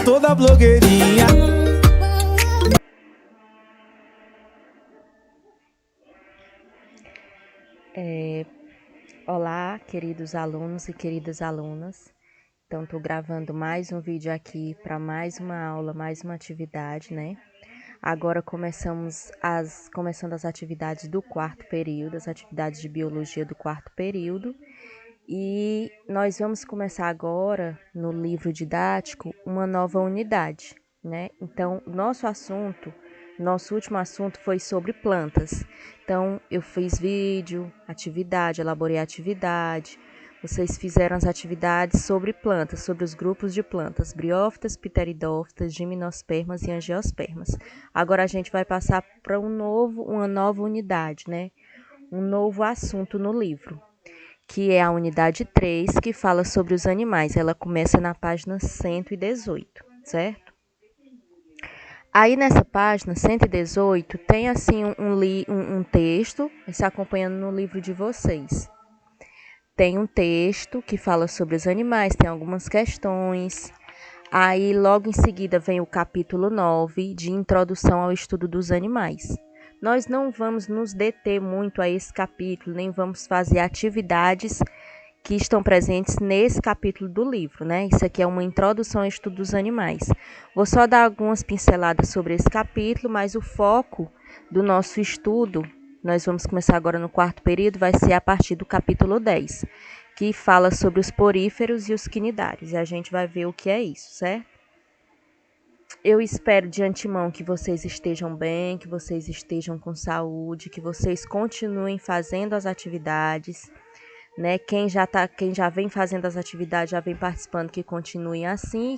Toda blogueirinha. Olá, queridos alunos e queridas alunas. Então, estou gravando mais um vídeo aqui para mais uma aula, mais uma atividade, né? Agora começando as atividades do quarto período, as atividades de biologia do quarto período. E nós vamos começar agora, no livro didático, uma nova unidade, né? Então, nosso último assunto foi sobre plantas. Então, eu fiz vídeo, atividade, elaborei atividade. Vocês fizeram as atividades sobre plantas, sobre os grupos de plantas, briófitas, pteridófitas, gimnospermas e angiospermas. Agora a gente vai passar para uma nova unidade, né? Um novo assunto no livro, que é a unidade 3, que fala sobre os animais. Ela começa na página 118, certo? Aí nessa página 118 tem assim um texto, se acompanhando no livro de vocês. Tem um texto que fala sobre os animais, tem algumas questões. Aí logo em seguida vem o capítulo 9, de introdução ao estudo dos animais. Nós não vamos nos deter muito a esse capítulo, nem vamos fazer atividades que estão presentes nesse capítulo do livro, né? Isso aqui é uma introdução ao estudo dos animais. Vou só dar algumas pinceladas sobre esse capítulo, mas o foco do nosso estudo, nós vamos começar agora no quarto período, vai ser a partir do capítulo 10, que fala sobre os poríferos e os quinidários. E a gente vai ver o que é isso, certo? Eu espero de antemão que vocês estejam bem, que vocês estejam com saúde, que vocês continuem fazendo as atividades, né? Quem já vem fazendo as atividades, já vem participando, que continue assim. E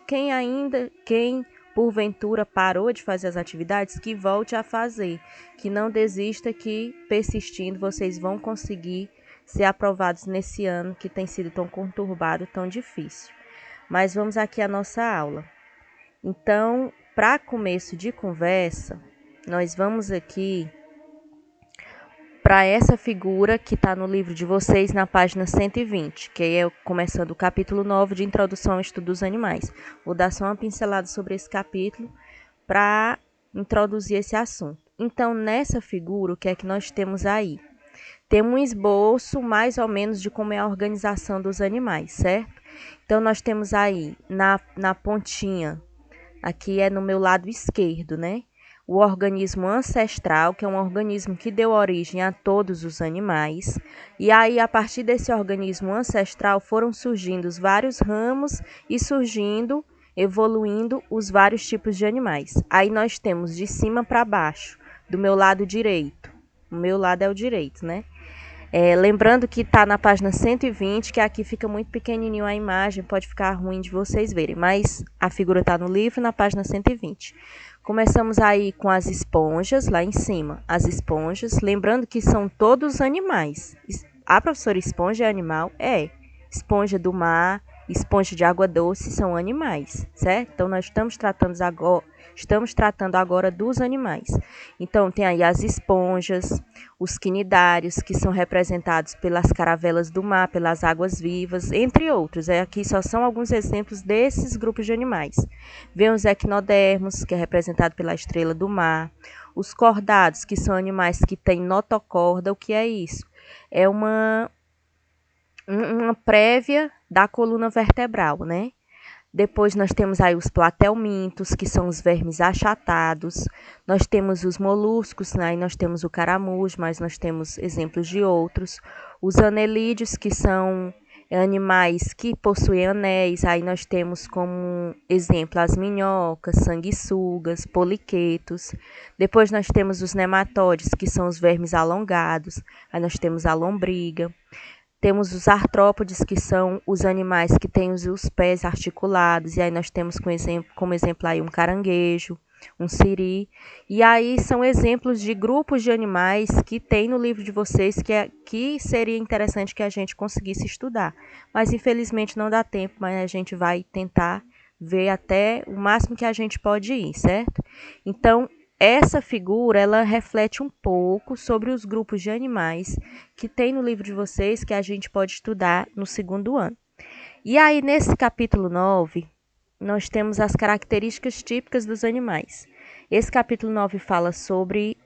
quem porventura parou de fazer as atividades, que volte a fazer, que não desista, que persistindo vocês vão conseguir ser aprovados nesse ano que tem sido tão conturbado, tão difícil. Mas vamos aqui à nossa aula. Então, para começo de conversa, nós vamos aqui para essa figura que está no livro de vocês, na página 120, que é começando o capítulo 9 de Introdução ao Estudo dos Animais. Vou dar só uma pincelada sobre esse capítulo para introduzir esse assunto. Então, nessa figura, o que é que nós temos aí? Temos um esboço, mais ou menos, de como é a organização dos animais, certo? Então, nós temos aí, na pontinha, aqui é no meu lado esquerdo, né? O organismo ancestral, que é um organismo que deu origem a todos os animais. E aí, a partir desse organismo ancestral, foram surgindo os vários ramos e evoluindo os vários tipos de animais. Aí nós temos de cima para baixo, do meu lado direito. O meu lado é o direito, né? Lembrando que está na página 120, que aqui fica muito pequenininho a imagem, pode ficar ruim de vocês verem, mas a figura está no livro, na página 120. Começamos aí com as esponjas, lá em cima. As esponjas, lembrando que são todos animais. A professora esponja é animal? É. Esponja do mar, esponja de água doce são animais, certo? Então, nós estamos tratando agora dos animais. Então, tem aí as esponjas, os quinidários, que são representados pelas caravelas do mar, pelas águas vivas, entre outros. Aqui só são alguns exemplos desses grupos de animais. Vem os equinodermos, que é representado pela estrela do mar. Os cordados, que são animais que têm notocorda. O que é isso? É uma prévia da coluna vertebral, né? Depois nós temos aí os platelmintos, que são os vermes achatados. Nós temos os moluscos, né? Aí nós temos o caramujo, mas nós temos exemplos de outros. Os anelídeos, que são animais que possuem anéis. Aí nós temos como exemplo as minhocas, sanguessugas, poliquetos. Depois nós temos os nematóides, que são os vermes alongados. Aí nós temos a lombriga. Temos os artrópodes, que são os animais que têm os pés articulados, e aí nós temos como exemplo aí um caranguejo, um siri. E aí são exemplos de grupos de animais que tem no livro de vocês que seria interessante que a gente conseguisse estudar. Mas infelizmente não dá tempo, mas a gente vai tentar ver até o máximo que a gente pode ir, certo? Então, essa figura, ela reflete um pouco sobre os grupos de animais que tem no livro de vocês, que a gente pode estudar no segundo ano. E aí, nesse capítulo 9, nós temos as características típicas dos animais. Esse capítulo 9 fala sobre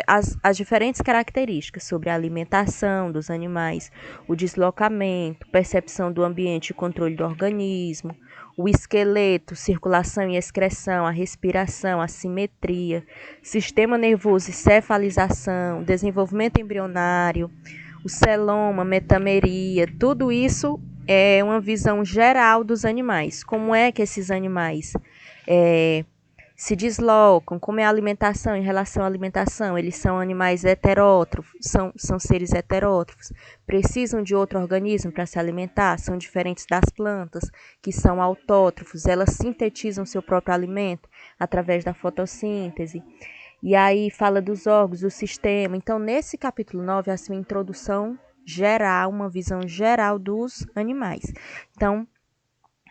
as diferentes características, sobre a alimentação dos animais, o deslocamento, percepção do ambiente e controle do organismo, o esqueleto, circulação e excreção, a respiração, a simetria, sistema nervoso e cefalização, desenvolvimento embrionário, o celoma, metameria, tudo isso é uma visão geral dos animais. Como é que esses animais se deslocam, como é a alimentação em relação à alimentação. Eles são animais heterótrofos, são seres heterótrofos, precisam de outro organismo para se alimentar, são diferentes das plantas, que são autótrofos, elas sintetizam seu próprio alimento através da fotossíntese. E aí fala dos órgãos, do sistema. Então, nesse capítulo 9, é assim, uma introdução geral, uma visão geral dos animais. Então,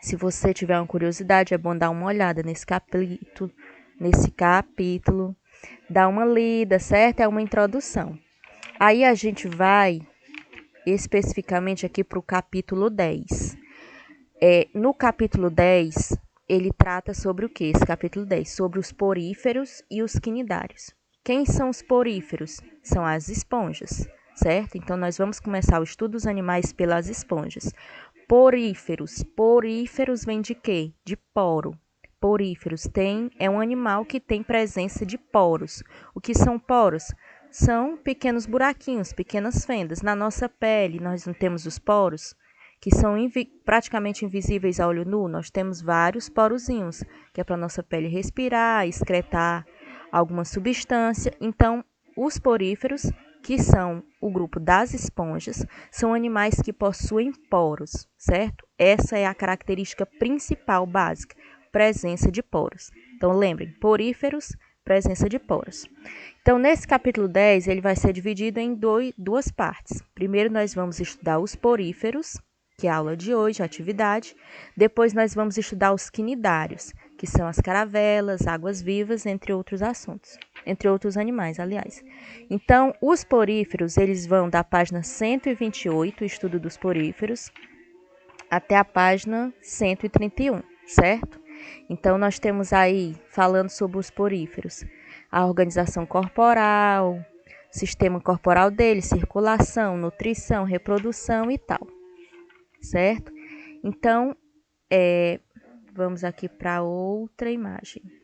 se você tiver uma curiosidade, é bom dar uma olhada nesse capítulo, dar uma lida, certo? É uma introdução. Aí a gente vai especificamente aqui para o capítulo 10. No capítulo 10, ele trata sobre o que? Esse capítulo 10, sobre os poríferos e os quinidários. Quem são os poríferos? São as esponjas, certo? Então, nós vamos começar o estudo dos animais pelas esponjas. Poríferos. Poríferos vem de quê? De poro. Poríferos é um animal que tem presença de poros. O que são poros? São pequenos buraquinhos, pequenas fendas. Na nossa pele, nós não temos os poros, que são praticamente invisíveis a olho nu. Nós temos vários porozinhos, que é para a nossa pele respirar, excretar alguma substância. Então, os poríferos, que são o grupo das esponjas, são animais que possuem poros, certo? Essa é a característica principal básica, presença de poros. Então, lembrem, poríferos, presença de poros. Então, nesse capítulo 10, ele vai ser dividido em duas partes. Primeiro, nós vamos estudar os poríferos, que é a aula de hoje, a atividade. Depois, nós vamos estudar os quinidários, que são as caravelas, águas-vivas, entre outros assuntos. Entre outros animais, aliás. Então, os poríferos, eles vão da página 128, estudo dos poríferos, até a página 131, certo? Então, nós temos aí, falando sobre os poríferos, a organização corporal, sistema corporal deles, circulação, nutrição, reprodução e tal, certo? Então, vamos aqui para outra imagem.